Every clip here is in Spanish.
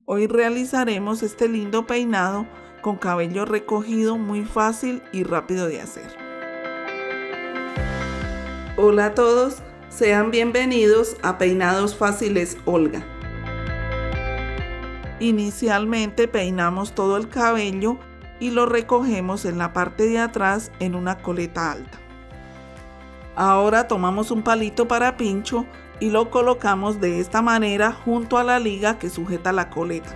Hoy realizaremos este lindo peinado con cabello recogido, muy fácil y rápido de hacer. Hola a todos, sean bienvenidos a Peinados Fáciles Olga. Inicialmente peinamos todo el cabello y lo recogemos en la parte de atrás en una coleta alta. Ahora tomamos un palito para pincho y lo colocamos de esta manera junto a la liga que sujeta la coleta.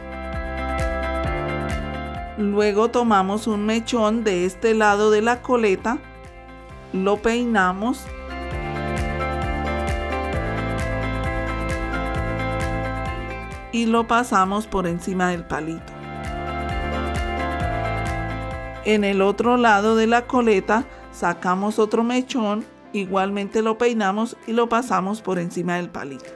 Luego tomamos un mechón de este lado de la coleta, lo peinamos y lo pasamos por encima del palito. En el otro lado de la coleta sacamos otro mechón, igualmente lo peinamos y lo pasamos por encima del palito.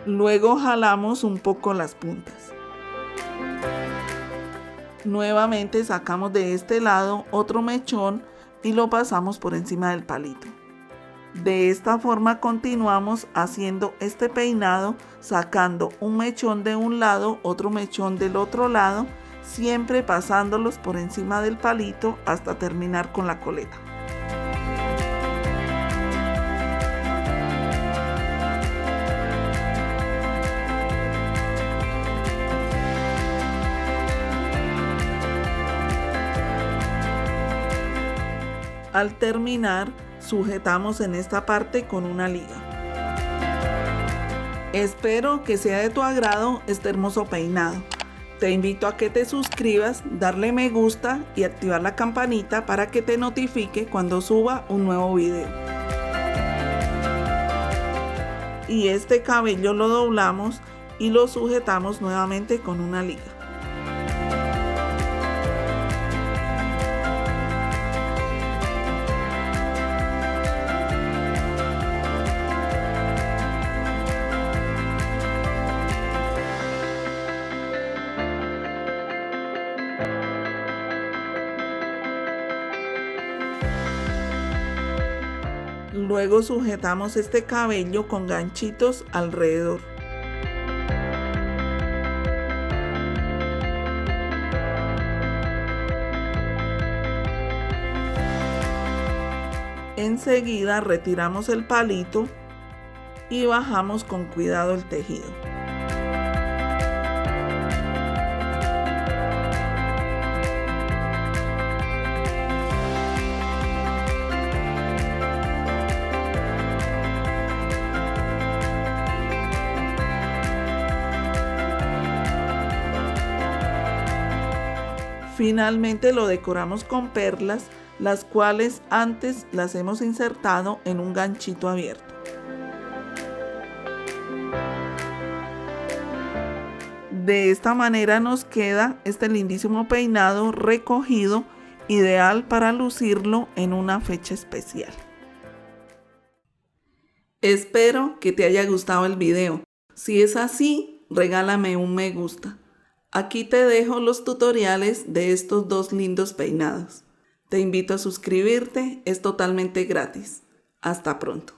Luego jalamos un poco las puntas. Nuevamente sacamos de este lado otro mechón y lo pasamos por encima del palito. De esta forma continuamos haciendo este peinado, sacando un mechón de un lado, otro mechón del otro lado, siempre pasándolos por encima del palito hasta terminar con la coleta. Al terminar, sujetamos en esta parte con una liga. Espero que sea de tu agrado este hermoso peinado. Te invito a que te suscribas, darle me gusta y activar la campanita para que te notifique cuando suba un nuevo video. Y este cabello lo doblamos y lo sujetamos nuevamente con una liga. Luego sujetamos este cabello con ganchitos alrededor. Enseguida retiramos el palito y bajamos con cuidado el tejido. Finalmente lo decoramos con perlas, las cuales antes las hemos insertado en un ganchito abierto. De esta manera nos queda este lindísimo peinado recogido, ideal para lucirlo en una fecha especial. Espero que te haya gustado el video. Si es así, regálame un me gusta. Aquí te dejo los tutoriales de estos dos lindos peinados. Te invito a suscribirte, es totalmente gratis. Hasta pronto.